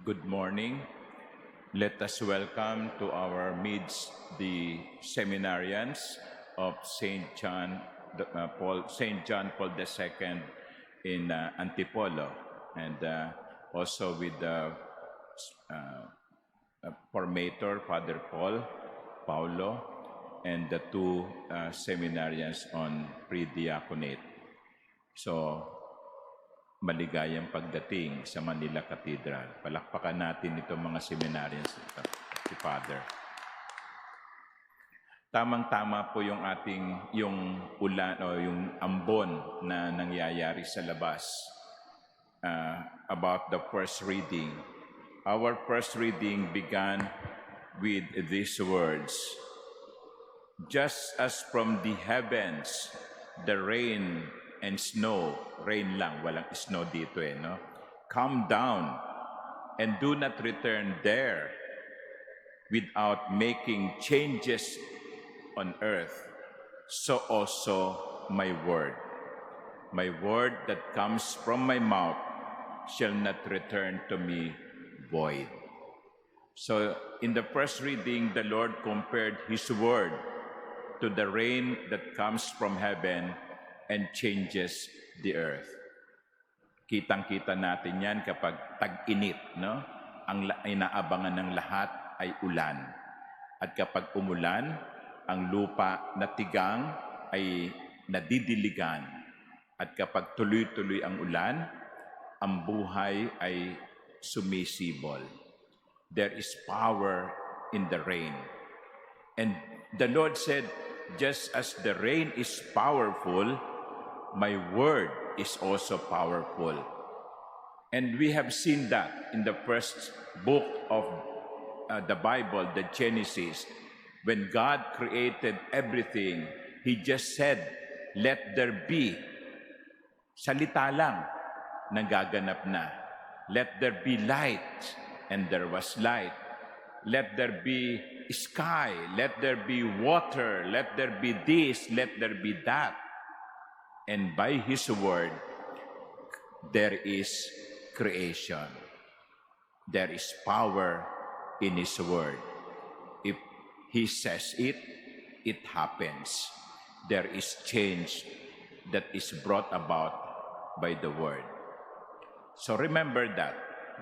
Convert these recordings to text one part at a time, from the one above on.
Good morning. Let us welcome to our midst the seminarians of St. John Paul II in Antipolo, and also with the formator, Father Paulo, and the two seminarians on pre-diaconate. So, maligayang pagdating sa Manila Cathedral. Palakpakan natin itong mga seminarians, si Father. Tamang-tama po yung ulan o yung ambon na nangyayari sa labas about the first reading. Our first reading began with these words, "Just as from the heavens the rain and snow," rain lang, walang snow dito no? "Come down and do not return there without making changes on earth, so also my word that comes from my mouth shall not return to me void." So in the first reading, the Lord compared His word to the rain that comes from heaven and changes the earth. Kitang-kita natin yan kapag tag-init, no? Ang inaabangan ng lahat ay ulan. At kapag umulan, ang lupa na tigang ay nadidiligan. At kapag tuloy-tuloy ang ulan, ang buhay ay sumisibol. There is power in the rain. And the Lord said, just as the rain is powerful, my word is also powerful. And we have seen that in the first book of the Bible, the Genesis. When God created everything, He just said, "Let there be." Salita lang, nagaganap na. "Let there be light," and there was light. "Let there be sky," "Let there be water," "Let there be this," "Let there be that." And by His word, there is creation. There is power in His word. If He says it, it happens. There is change that is brought about by the word. So remember that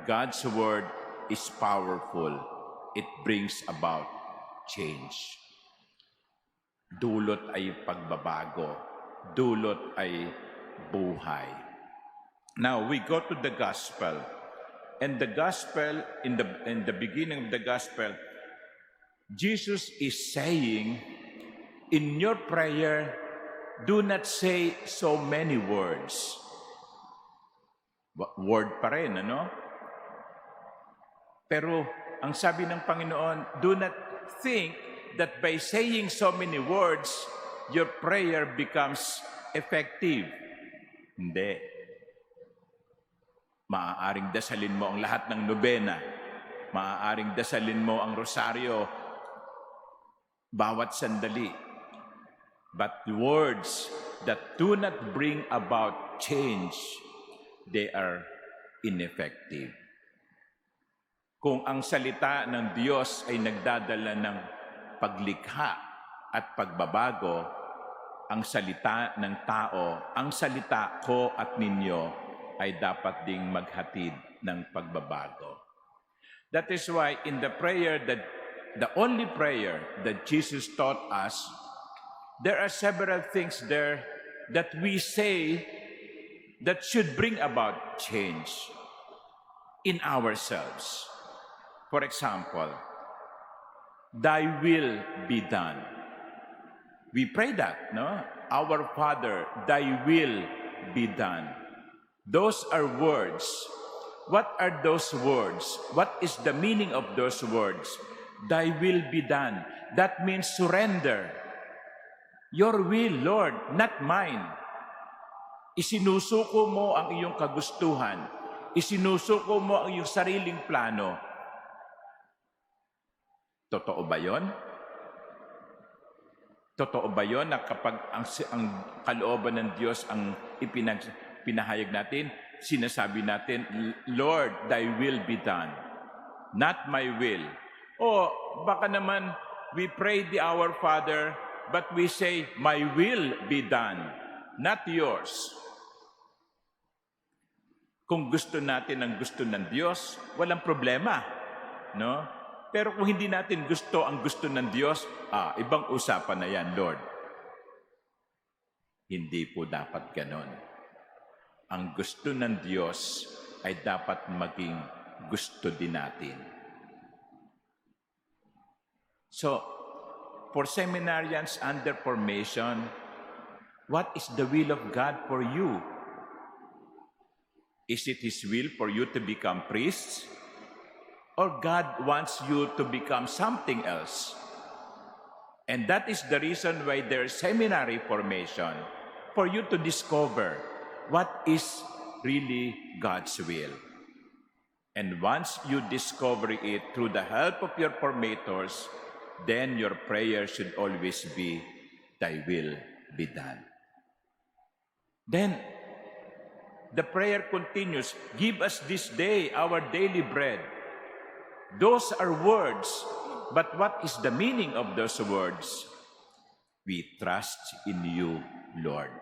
God's word is powerful. It brings about change. Dulot ay pagbabago. Dulot ay buhay. Now we go to the gospel, and the gospel, in the beginning of the gospel, Jesus is saying, in your prayer, do not say so many words. Word pa rin, ano? Pero ang sabi ng Panginoon, do not think that by saying so many words, your prayer becomes effective. Hindi. Maaaring dasalin mo ang lahat ng nobena. Maaaring dasalin mo ang rosaryo bawat sandali. But words that do not bring about change, they are ineffective. Kung ang salita ng Diyos ay nagdadala ng paglikha at pagbabago, ang salita ng tao, ang salita ko at ninyo ay dapat ding maghatid ng pagbabago. That is why in the prayer, the only prayer that Jesus taught us, there are several things there that we say that should bring about change in ourselves. For example, "Thy will be done." We pray that, no? "Our Father, Thy will be done." Those are words. What are those words? What is the meaning of those words? "Thy will be done." That means surrender. Your will, Lord, not mine. Isinusuko mo ang iyong kagustuhan. Isinusuko mo ang iyong sariling plano. Totoo ba yon? Totoo ba yon na kapag ang kalooban ng Diyos ang pinahayag natin, sinasabi natin, "Lord, Thy will be done." not my will. O baka naman we pray the Our Father, but we say, my will be done, not yours. Kung gusto natin ang gusto ng Diyos, walang problema, no? Pero kung hindi natin gusto ang gusto ng Diyos, ibang usapan na yan, Lord. Hindi po dapat ganon. Ang gusto ng Diyos ay dapat maging gusto din natin. So, for seminarians under formation, what is the will of God for you? Is it His will for you to become priests? Or God wants you to become something else? And that is the reason why there's seminary formation, for you to discover what is really God's will. And once you discover it through the help of your formators, then your prayer should always be, thy will be done. Then, the prayer continues, give us this day our daily bread. Those are words, but what is the meaning of those words? We trust in you, Lord.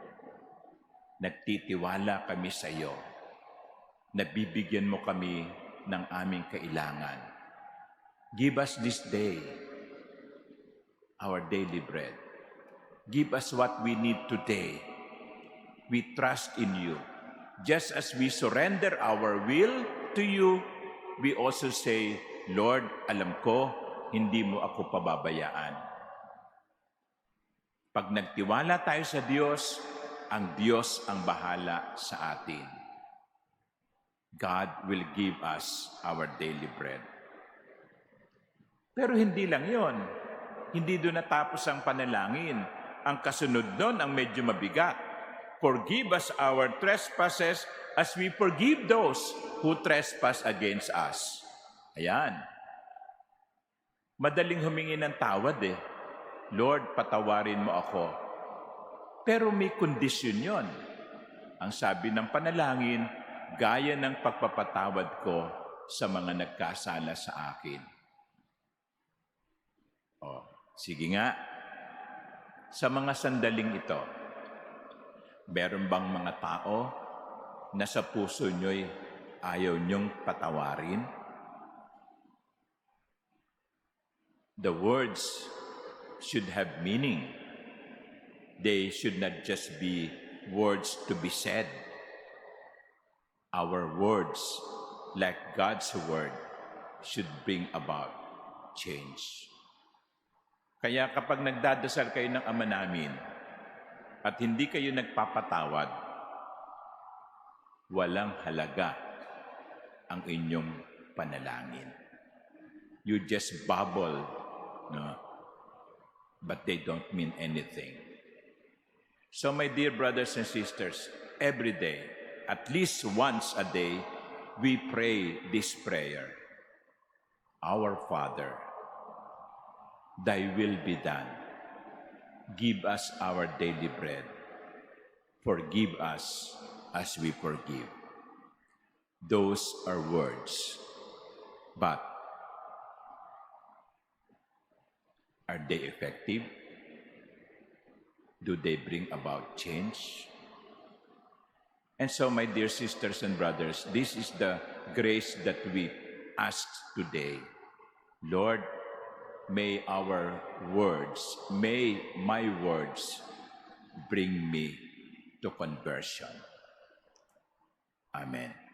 Nagtitiwala kami sa iyo. Nabibigyan mo kami ng aming kailangan. Give us this day our daily bread. Give us what we need today. We trust in you. Just as we surrender our will to you, we also say, Lord, alam ko, hindi mo ako pababayaan. Pag nagtiwala tayo sa Diyos, ang Diyos ang bahala sa atin. God will give us our daily bread. Pero hindi lang yon. Hindi doon natapos ang panalangin. Ang kasunod doon ang medyo mabigat. Forgive us our trespasses as we forgive those who trespass against us. Ayan. Madaling humingi ng tawad eh. Lord, patawarin mo ako. Pero may kondisyon yon. Ang sabi ng panalangin, gaya ng pagpapatawad ko sa mga nagkasala sa akin. Sige nga, sa mga sandaling ito, meron bang mga tao na sa puso nyo'y ayaw nyong patawarin? The words should have meaning. They should not just be words to be said. Our words, like God's word, should bring about change. Kaya kapag nagdadasal kayo ng Ama namin at hindi kayo nagpapatawad, walang halaga ang inyong panalangin. You just babble, no? But they don't mean anything. So my dear brothers and sisters, every day, at least once a day, we pray this prayer. Our Father, thy will be done. Give us our daily bread. Forgive us as we forgive. Those are words. But are they effective? Do they bring about change? And so, my dear sisters and brothers, this is the grace that we ask today. Lord, may our words, may my words bring me to conversion. Amen.